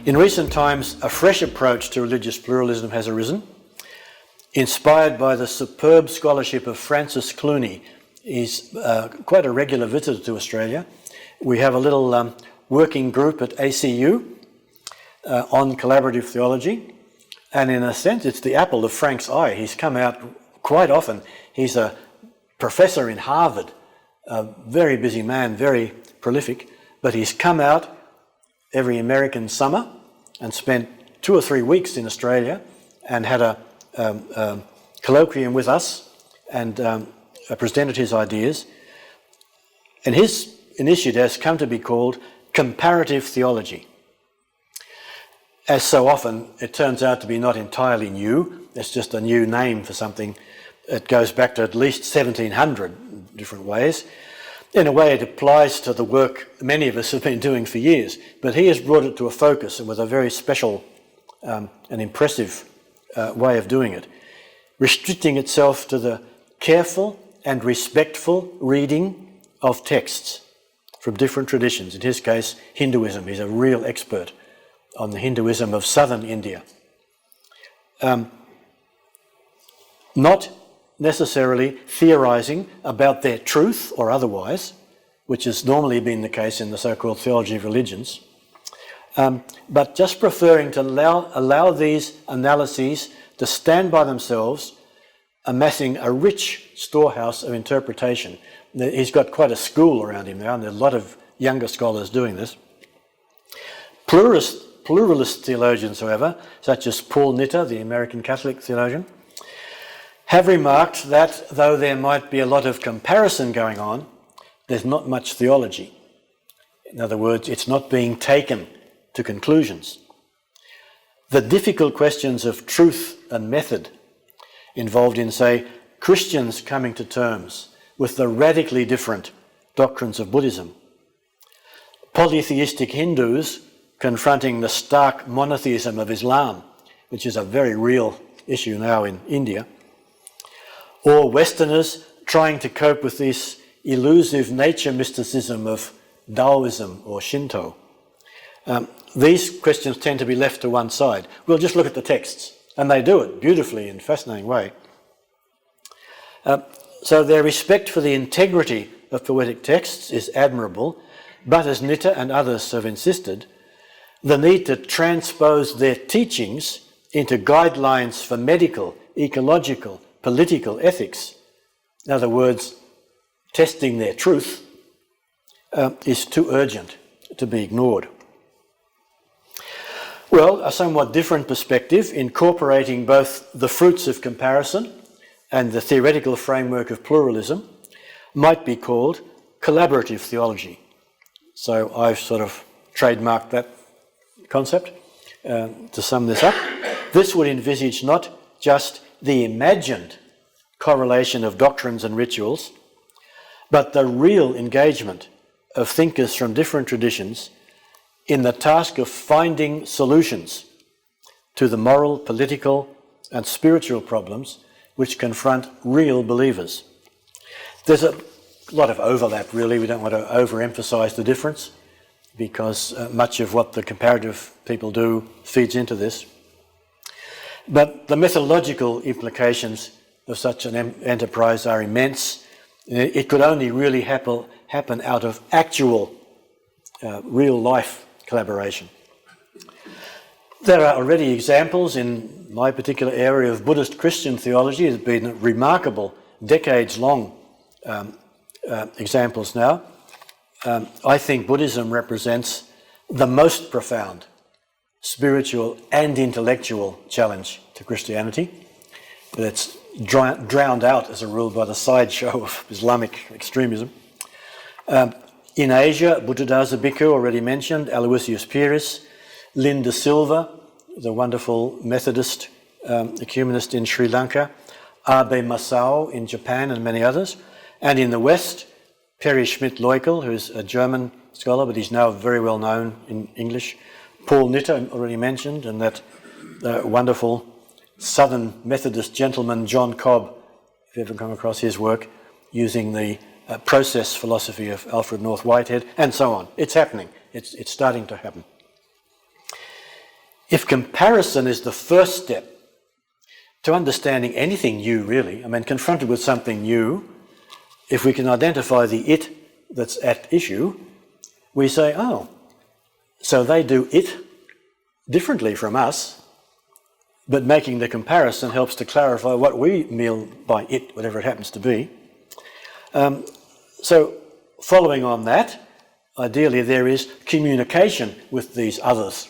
In recent times, a fresh approach to religious pluralism has arisen, inspired by the superb scholarship of Francis Clooney. He's quite a regular visitor to Australia. We have a little working group at ACU on collaborative theology, and in a sense it's the apple of Frank's eye. He's come out quite often. He's a professor in Harvard, a very busy man, very prolific, but he's come out every American summer and spent 2 or 3 weeks in Australia and had a colloquium with us and presented his ideas. And his initiative has come to be called comparative theology. As so often, it turns out to be not entirely new. It's just a new name for something. It goes back to at least 1700 in different ways. In a way, it applies to the work many of us have been doing for years, but he has brought it to a focus and with a very special and impressive way of doing it, restricting itself to the careful and respectful reading of texts from different traditions. In his case, Hinduism. He's a real expert on the Hinduism of southern India. Not necessarily theorising about their truth or otherwise, which has normally been the case in the so-called theology of religions, but just preferring to allow these analyses to stand by themselves, amassing a rich storehouse of interpretation. He's got quite a school around him now, and there are a lot of younger scholars doing this. Pluralist theologians, however, such as Paul Nitter, the American Catholic theologian, have remarked that though there might be a lot of comparison going on, there's not much theology. In other words, it's not being taken to conclusions. The difficult questions of truth and method involved in, say, Christians coming to terms with the radically different doctrines of Buddhism, polytheistic Hindus confronting the stark monotheism of Islam, which is a very real issue now in India, or Westerners trying to cope with this elusive nature mysticism of Taoism or Shinto. These questions tend to be left to one side. We'll just look at the texts, and they do it beautifully in a fascinating way. So their respect for the integrity of poetic texts is admirable, but as Nitter and others have insisted, the need to transpose their teachings into guidelines for medical, ecological, political ethics, in other words, testing their truth, is too urgent to be ignored. Well, a somewhat different perspective, incorporating both the fruits of comparison and the theoretical framework of pluralism, might be called collaborative theology. So I've sort of trademarked that concept to sum this up. This would envisage not just the imagined correlation of doctrines and rituals, but the real engagement of thinkers from different traditions in the task of finding solutions to the moral, political, and spiritual problems which confront real believers. There's a lot of overlap, really. We don't want to overemphasize the difference because much of what the comparative people do feeds into this. But the methodological implications of such an enterprise are immense. It could only really happen out of actual, real-life collaboration. There are already examples in my particular area of Buddhist Christian theology. There's been remarkable, decades-long examples now. I think Buddhism represents the most profound spiritual and intellectual challenge to Christianity, but it's drowned out as a rule by the sideshow of Islamic extremism. In Asia, Buddhadasa Bhikkhu, already mentioned, Aloysius Pieris, Linda Silva, the wonderful Methodist ecumenist in Sri Lanka, Abe Masao in Japan, and many others. And in the West, Perry Schmidt-Leukel, who's a German scholar, but he's now very well known in English. Paul Nitter, already mentioned, and that wonderful Southern Methodist gentleman, John Cobb, if you ever come across his work, using the process philosophy of Alfred North Whitehead, and so on. It's happening. It's starting to happen. If comparison is the first step to understanding anything new, really, I mean, confronted with something new, if we can identify the it that's at issue, we say, oh, so they do it differently from us, but making the comparison helps to clarify what we mean by it, whatever it happens to be. So following on that, ideally there is communication with these others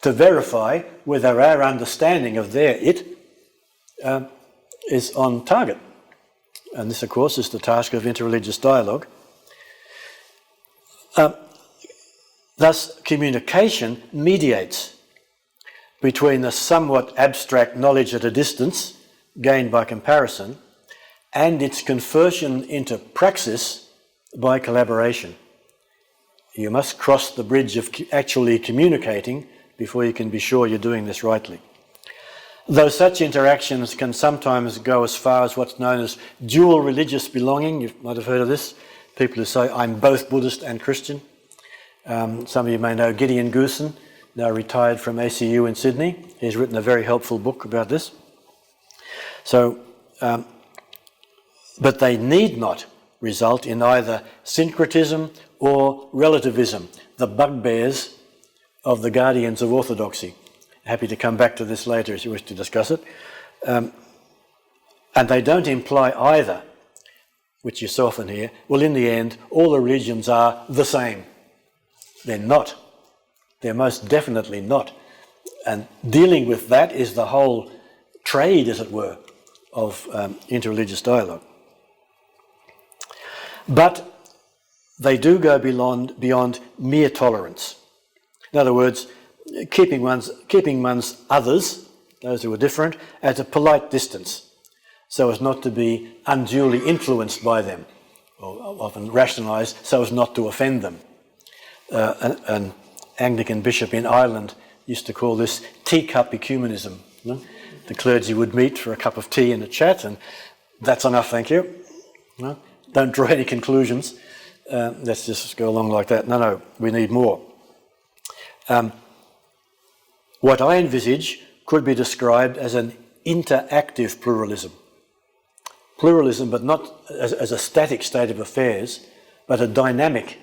to verify whether our understanding of their it is on target. And this, of course, is the task of interreligious dialogue. Thus, communication mediates between the somewhat abstract knowledge at a distance, gained by comparison, and its conversion into praxis by collaboration. You must cross the bridge of actually communicating before you can be sure you're doing this rightly. Though such interactions can sometimes go as far as what's known as dual religious belonging, you might have heard of this, people who say, I'm both Buddhist and Christian. Some of you may know Gideon Goosen, now retired from ACU in Sydney. He's written a very helpful book about this. So, but they need not result in either syncretism or relativism, the bugbears of the guardians of orthodoxy. Happy to come back to this later if you wish to discuss it. And they don't imply either, which you so often hear, well, in the end, all the religions are the same. They're not. They're most definitely not. And dealing with that is the whole trade, as it were, of interreligious dialogue. But they do go beyond mere tolerance. In other words, keeping one's others, those who are different, at a polite distance, so as not to be unduly influenced by them, or often rationalised so as not to offend them. An Anglican bishop in Ireland used to call this teacup ecumenism. You know? The clergy would meet for a cup of tea and a chat, and that's enough, thank you. You know? Don't draw any conclusions. Let's just go along like that. No, we need more. What I envisage could be described as an interactive pluralism. Pluralism, but not as a static state of affairs, but a dynamic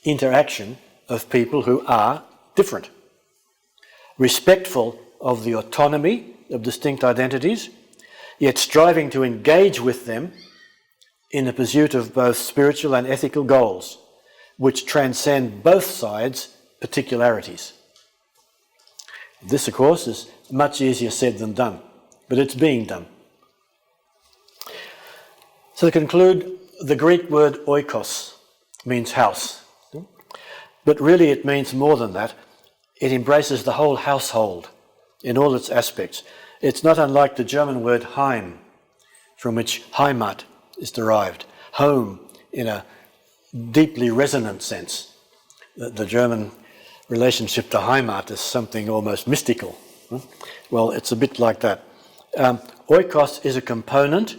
interaction of people who are different, respectful of the autonomy of distinct identities, yet striving to engage with them in the pursuit of both spiritual and ethical goals, which transcend both sides' particularities. This, of course, is much easier said than done, but it's being done. So to conclude, the Greek word oikos means house, but really it means more than that. It embraces the whole household in all its aspects. It's not unlike the German word Heim, from which Heimat is derived, home in a deeply resonant sense. The German relationship to Heimat is something almost mystical. Well, it's a bit like that. Oikos is a component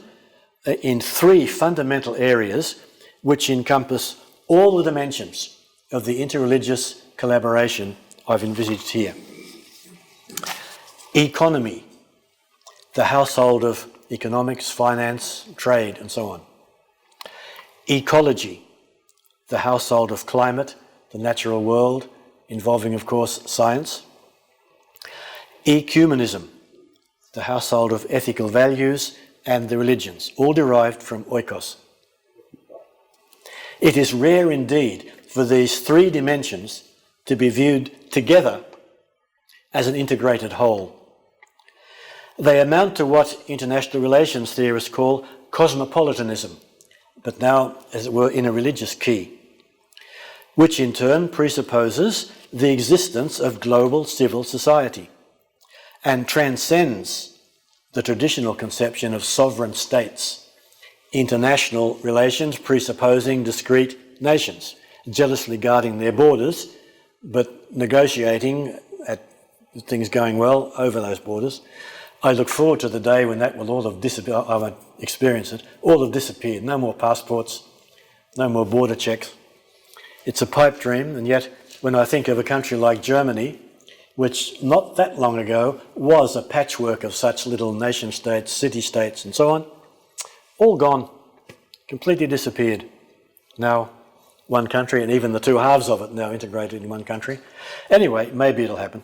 in three fundamental areas which encompass all the dimensions of the interreligious collaboration I've envisaged here. Economy, the household of economics, finance, trade, and so on. Ecology, the household of climate, the natural world, involving, of course, science. Ecumenism, the household of ethical values and the religions, all derived from oikos. It is rare indeed for these three dimensions to be viewed together as an integrated whole. They amount to what international relations theorists call cosmopolitanism, but now, as it were, in a religious key, which in turn presupposes the existence of global civil society and transcends the traditional conception of sovereign states, international relations presupposing discrete nations, jealously guarding their borders, but negotiating, at things going well, over those borders, I look forward to the day when that will all have disappeared. I won't experience it. All have disappeared. No more passports, no more border checks. It's a pipe dream, and yet when I think of a country like Germany, which not that long ago was a patchwork of such little nation-states, city-states and so on, all gone, completely disappeared. Now one country, and even the two halves of it now integrated in one country. Anyway, maybe it'll happen.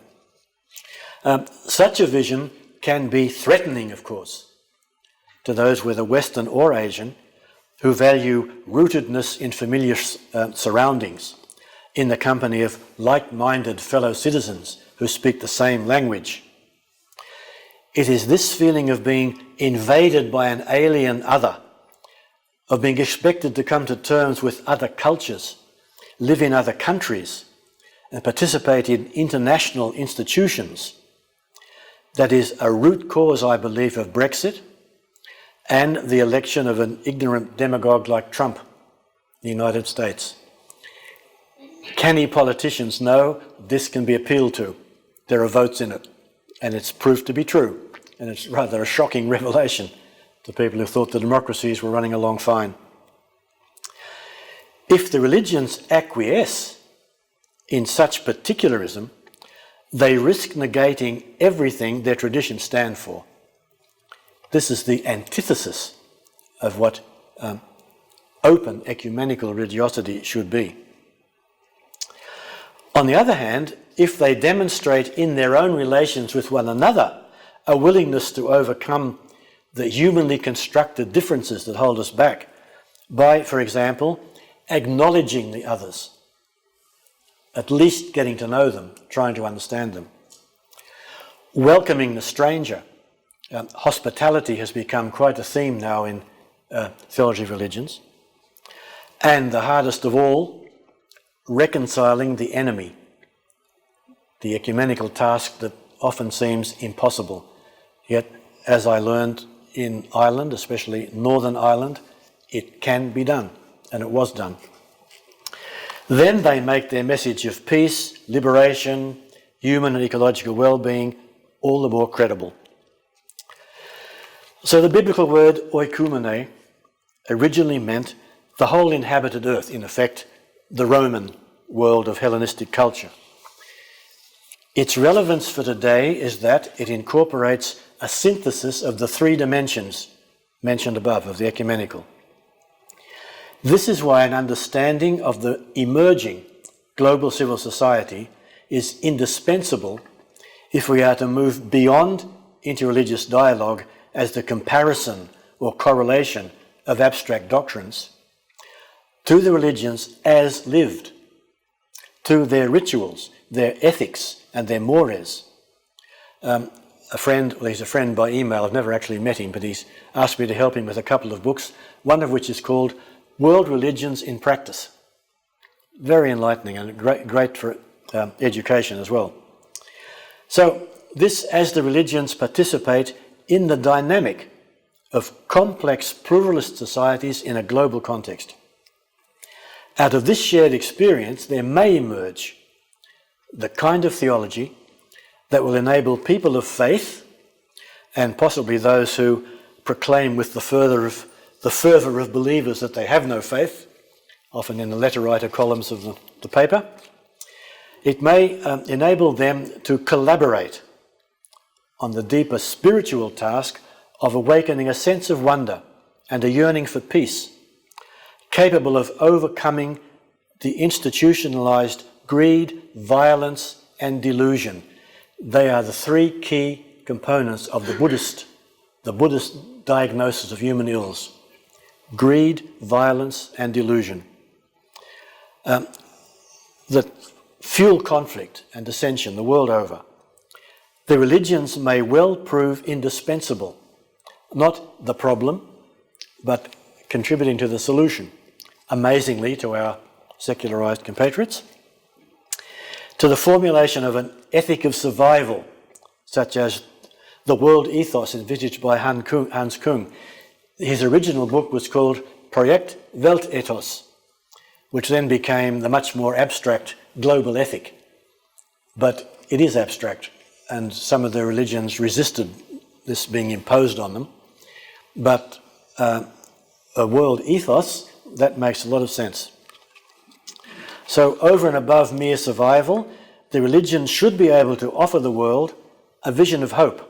Such a vision can be threatening, of course, to those, whether Western or Asian, who value rootedness in familiar surroundings, in the company of like-minded fellow citizens who speak the same language. It is this feeling of being invaded by an alien other, of being expected to come to terms with other cultures, live in other countries, and participate in international institutions, that is a root cause, I believe, of Brexit and the election of an ignorant demagogue like Trump in the United States. Canny politicians know this can be appealed to. There are votes in it, and it's proved to be true, and it's rather a shocking revelation to people who thought the democracies were running along fine. If the religions acquiesce in such particularism, they risk negating everything their traditions stand for. This is the antithesis of what open ecumenical religiosity should be. On the other hand, if they demonstrate in their own relations with one another a willingness to overcome the humanly constructed differences that hold us back by, for example, acknowledging the others, at least getting to know them, trying to understand them, welcoming the stranger. Hospitality has become quite a theme now in theology of religions. And the hardest of all, reconciling the enemy, the ecumenical task that often seems impossible. Yet, as I learned in Ireland, especially Northern Ireland, it can be done, and it was done. Then they make their message of peace, liberation, human and ecological well-being all the more credible. So the biblical word oikumene originally meant the whole inhabited earth, in effect, the Roman world of Hellenistic culture. Its relevance for today is that it incorporates a synthesis of the three dimensions mentioned above of the ecumenical. This is why an understanding of the emerging global civil society is indispensable if we are to move beyond interreligious dialogue as the comparison or correlation of abstract doctrines to the religions as lived, to their rituals, their ethics and their mores. A friend, well, he's a friend by email, I've never actually met him, but he's asked me to help him with a couple of books, one of which is called World Religions in Practice. Very enlightening and great for education as well. So this, as the religions participate in the dynamic of complex pluralist societies in a global context. Out of this shared experience, there may emerge the kind of theology that will enable people of faith, and possibly those who proclaim with the fervour of believers that they have no faith, often in the letter writer columns of the paper, it may enable them to collaborate on the deeper spiritual task of awakening a sense of wonder and a yearning for peace, capable of overcoming the institutionalised greed, violence and delusion. They are the three key components of the Buddhist diagnosis of human ills: greed, violence and delusion. That fuel conflict and dissension the world over. The religions may well prove indispensable, not the problem, but contributing to the solution, amazingly to our secularised compatriots, to the formulation of an ethic of survival, such as the world ethos envisaged by Hans Kung. His original book was called Project Weltethos, which then became the much more abstract global ethic. But it is abstract, and some of the religions resisted this being imposed on them. But a world ethos, that makes a lot of sense. So over and above mere survival, the religion should be able to offer the world a vision of hope,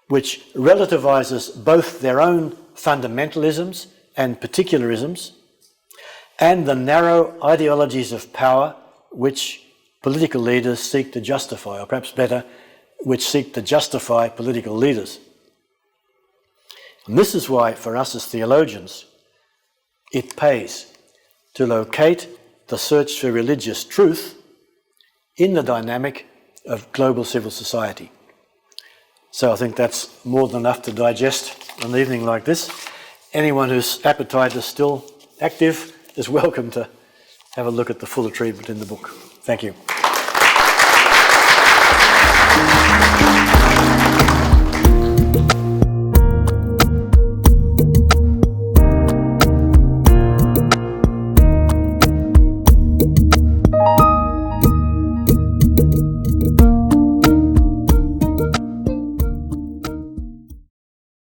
which relativizes both their own fundamentalisms and particularisms and the narrow ideologies of power which political leaders seek to justify, or perhaps better, which seek to justify political leaders. And this is why, for us as theologians, it pays to locate the search for religious truth in the dynamic of global civil society. So I think that's more than enough to digest on an evening like this. Anyone whose appetite is still active is welcome to have a look at the fuller treatment in the book. Thank you.